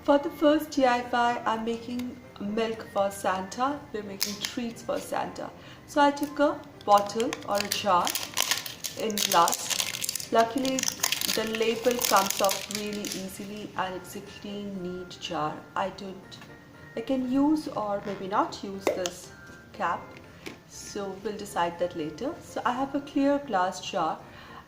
For the first DIY, I'm making milk for Santa. We're making treats for Santa. So I took a bottle or a jar in glass. Luckily, the label comes off really easily and it's a clean, neat jar. I can use or maybe not use this cap. So we'll decide that later. So I have a clear glass jar,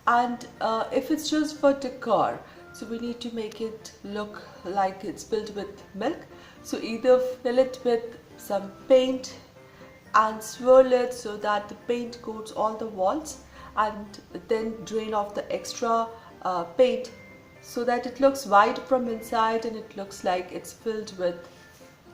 and if it's just for decor, so we need to make it look like it's filled with milk. So either fill it with some paint and swirl it so that the paint coats all the walls, and then drain off the extra paint so that it looks white from inside and it looks like it's filled with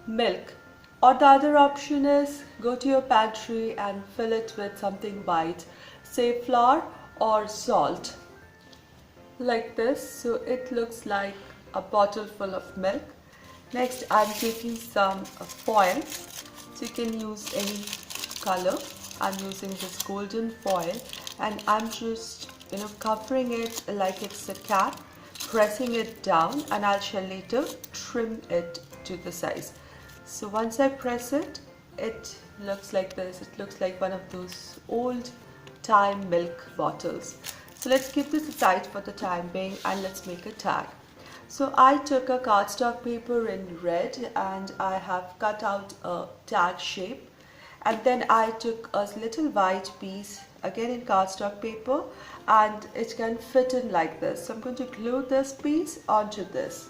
milk. Or the other option is go to your pantry and fill it with something white, say flour or salt, like this. So it looks like a bottle full of milk. Next, I'm taking some foil. So you can use any color. I'm using this golden foil, and I'm just covering it like it's a cap, pressing it down, and I shall later trim it to the size. So once I press it, it looks like this. It looks like one of those old time milk bottles. So let's keep this aside for the time being and let's make a tag. So I took a cardstock paper in red and I have cut out a tag shape, and then I took a little white piece again in cardstock paper, and it can fit in like this. So I'm going to glue this piece onto this.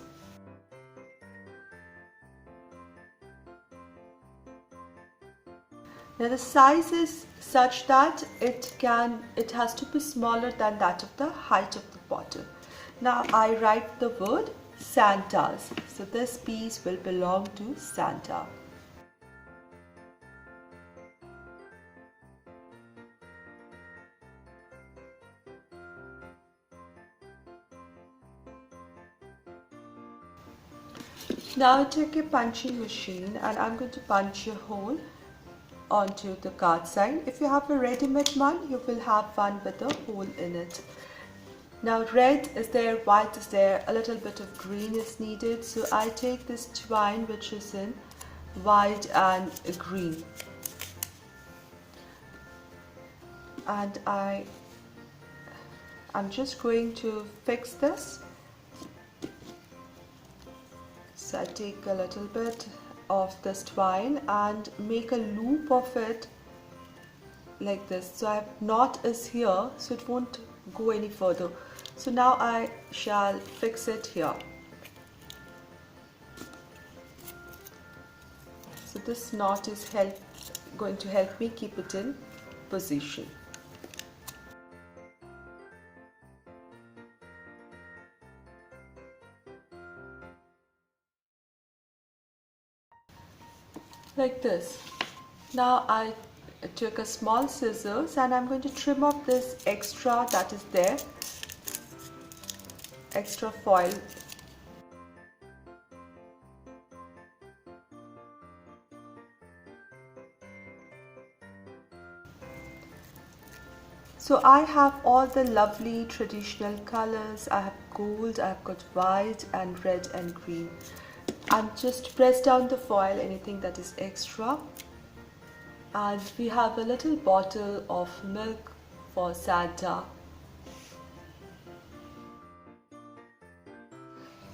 Now the size is such that it has to be smaller than that of the height of the bottle. Now I write the word Santa's. So this piece will belong to Santa. Now I take a punching machine and I'm going to punch a hole onto the card sign. If you have a ready-made one, you will have one with a hole in it. Now red is there, white is there, a little bit of green is needed. So I take this twine which is in white and green, and I'm just going to fix this. So I take a little bit of this twine and make a loop of it like this. So knot is here, so it won't go any further. So now I shall fix it here. So this knot is going to help me keep it in position. Like this. Now I took a small scissors and I'm going to trim off this extra that is there, extra foil. So I have all the lovely traditional colors. I have gold, I've got white and red and green. And just press down the foil, anything that is extra. And we have a little bottle of milk for Santa.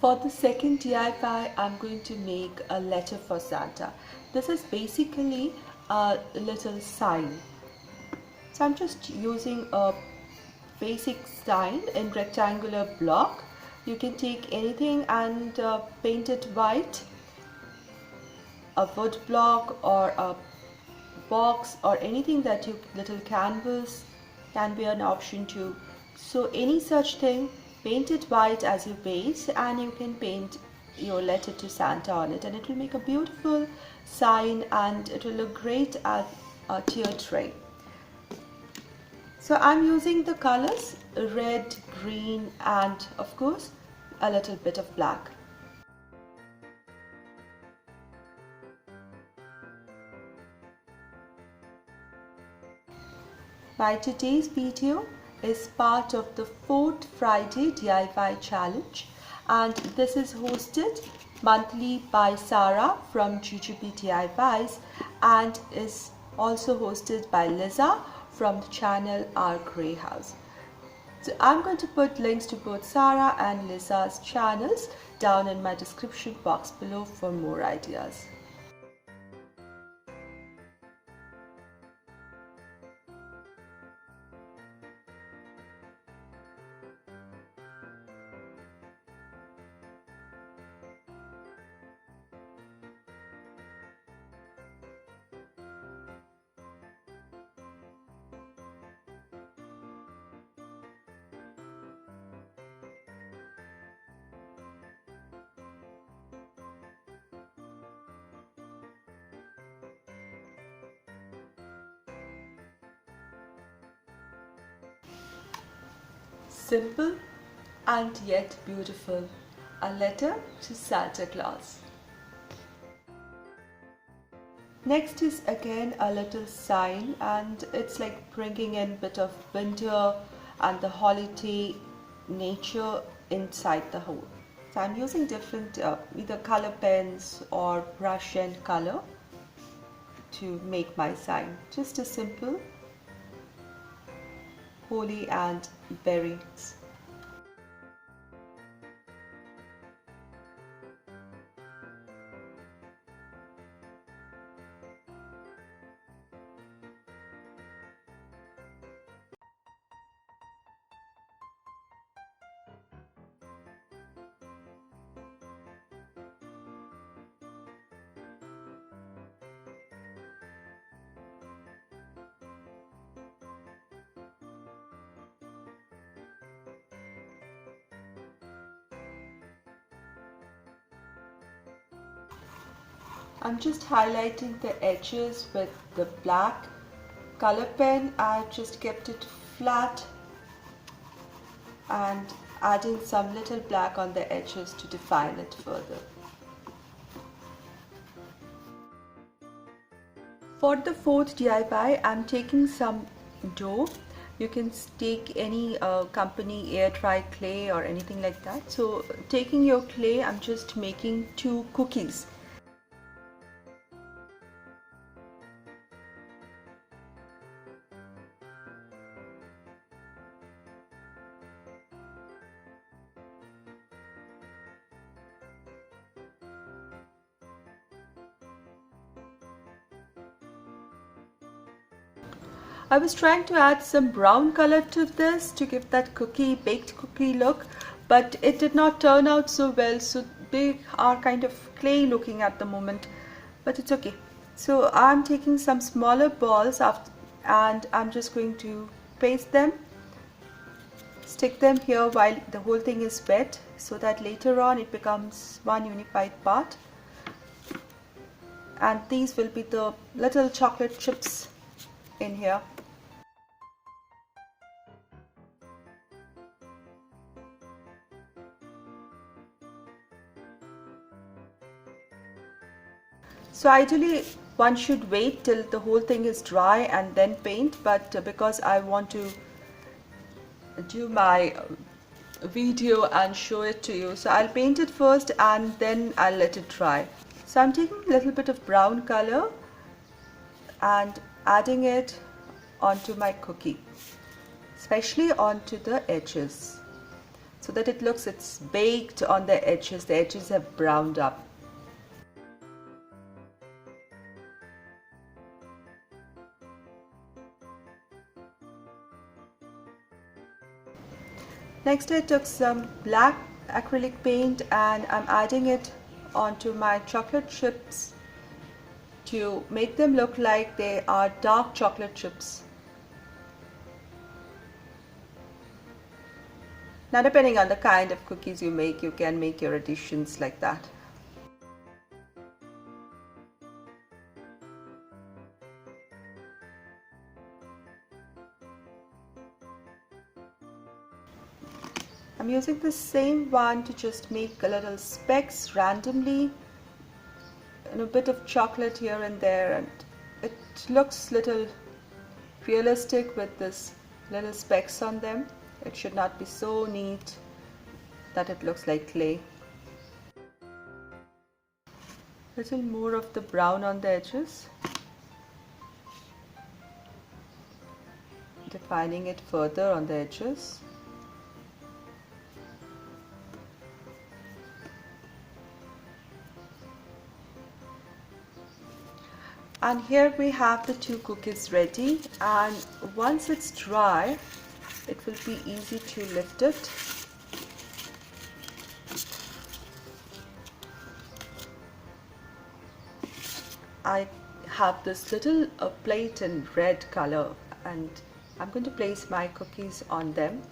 For the second DIY, I'm going to make a letter for Santa. This is basically a little sign. So I'm just using a basic sign in rectangular block. You can take anything and paint it white. A wood block or a box or anything that little canvas can be an option too. So any such thing, paint it white as your base and you can paint your letter to Santa on it, and it will make a beautiful sign and it will look great as a tier tray. So I'm using the colors red, green and of course a little bit of black. My today's video is part of the 4th Friday DIY challenge, and this is hosted monthly by Sarah from GGB DIYs and is also hosted by Liza from the channel Our Grey House. So I'm going to put links to both Sarah and Liza's channels down in my description box below for more ideas. Simple and yet beautiful. A letter to Santa Claus. Next is again a little sign, and it's like bringing in a bit of winter and the holiday nature inside the whole. So I'm using different either color pens or brush and color to make my sign. Just a simple holly and berries. I'm just highlighting the edges with the black color pen. I just kept it flat and adding some little black on the edges to define it further. For the fourth DIY, I'm taking some dough. You can take any company air dry clay or anything like that. So taking your clay, I'm just making 2 cookies. I was trying to add some brown color to this to give that baked cookie look, but it did not turn out so well, so they are kind of clay looking at the moment, but it's okay. So I'm taking some smaller balls and I'm just going to paste them, stick them here while the whole thing is wet, so that later on it becomes one unified part. And these will be the little chocolate chips in here. So ideally one should wait till the whole thing is dry and then paint, but because I want to do my video and show it to you, so I'll paint it first and then I'll let it dry. So I'm taking a little bit of brown color and adding it onto my cookie, especially onto the edges, so that it's baked on the edges have browned up. Next I took some black acrylic paint and I'm adding it onto my chocolate chips to make them look like they are dark chocolate chips. Now depending on the kind of cookies you make, you can make your additions like that. I'm using the same one to just make a little specks randomly and a bit of chocolate here and there, and it looks little realistic with this little specks on them. It should not be so neat that it looks like clay. little more of the brown on the edges, defining it further on the edges. And here we have the 2 cookies ready, and once it's dry, it will be easy to lift it. I have this little plate in red color, and I'm going to place my cookies on them.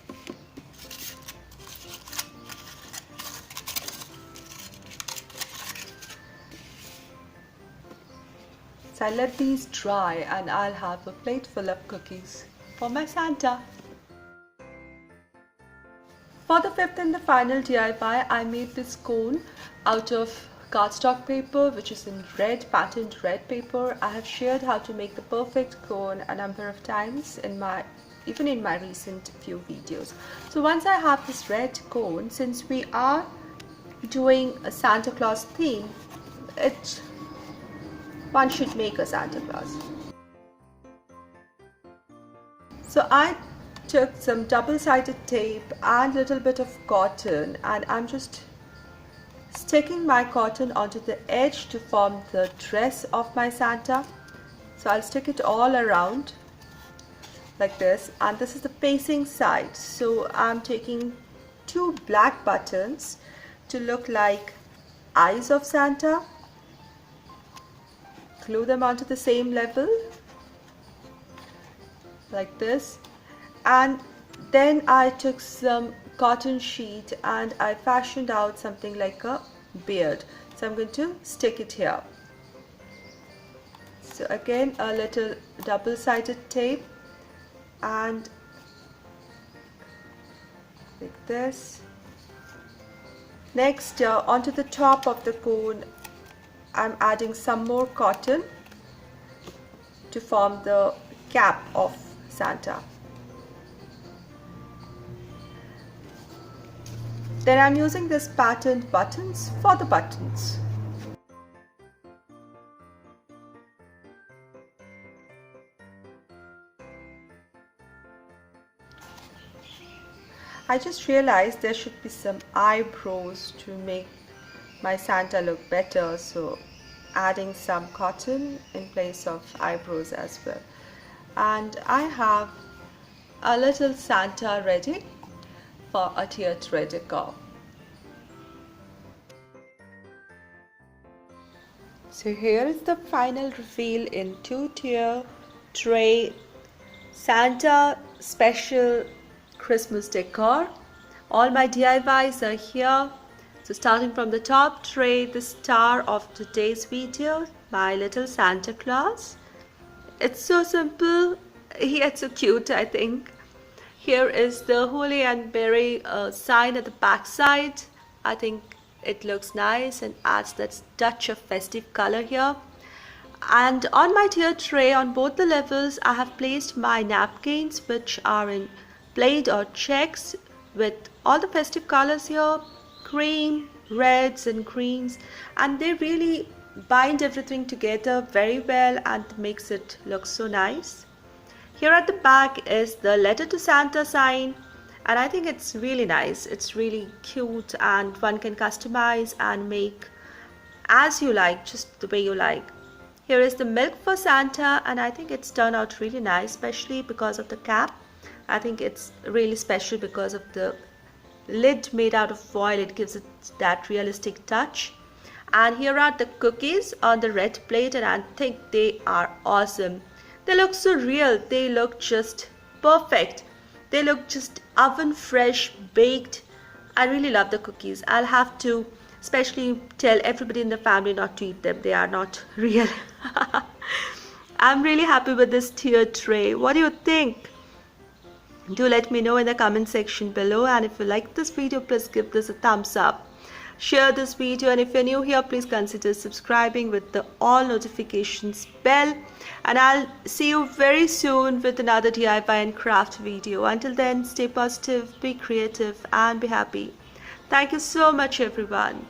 So I let these dry, and I'll have a plate full of cookies for my Santa. For the 5th and the final DIY, I made this cone out of cardstock paper, which is in red, patterned red paper. I have shared how to make the perfect cone a number of times even in my recent few videos. So once I have this red cone, since we are doing a Santa Claus theme, one should make a Santa Claus. So I took some double-sided tape and a little bit of cotton, and I'm just sticking my cotton onto the edge to form the dress of my Santa. So I'll stick it all around like this, and this is the facing side. So I'm taking 2 black buttons to look like eyes of Santa. Glue them onto the same level like this, and then I took some cotton sheet and I fashioned out something like a beard. So I'm going to stick it here. So again, a little double-sided tape, and like this. Next, onto the top of the cone, I'm adding some more cotton to form the cap of Santa. Then I'm using this patterned buttons for the buttons. I just realized there should be some eyebrows to make my Santa look better, so adding some cotton in place of eyebrows as well. And I have a little Santa ready for a tier tray decor. So here is the final reveal in 2-tier tray Santa special Christmas decor. All my DIYs are here. So starting from the top tray, the star of today's video, my little Santa Claus. It's so simple, yet so cute, I think. Here is the Holly and Berry sign at the back side. I think it looks nice and adds that touch of festive color here. And on my tier tray, on both the levels, I have placed my napkins, which are in plaid or checks with all the festive colors here, cream, reds and greens, and they really bind everything together very well and makes it look so nice. Here at the back is the letter to Santa sign, and I think it's really nice. It's really cute, and one can customize and make as you like, just the way you like. Here is the milk for Santa, and I think it's turned out really nice, especially because of the cap. I think it's really special because of the lid made out of foil. It gives it that realistic touch. And here are the cookies on the red plate, and I think they are awesome. They look so real. They look just perfect. They look just oven fresh, baked. I really love the cookies. I'll have to especially tell everybody in the family not to eat them. They are not real. I'm really happy with this tier tray. What do you think? Do let me know in the comment section below, and if you like this video, please give this a thumbs up. Share this video, and if you're new here, please consider subscribing with the all notifications bell, and I'll see you very soon with another DIY and craft video. Until then, stay positive, be creative and be happy. Thank you so much everyone.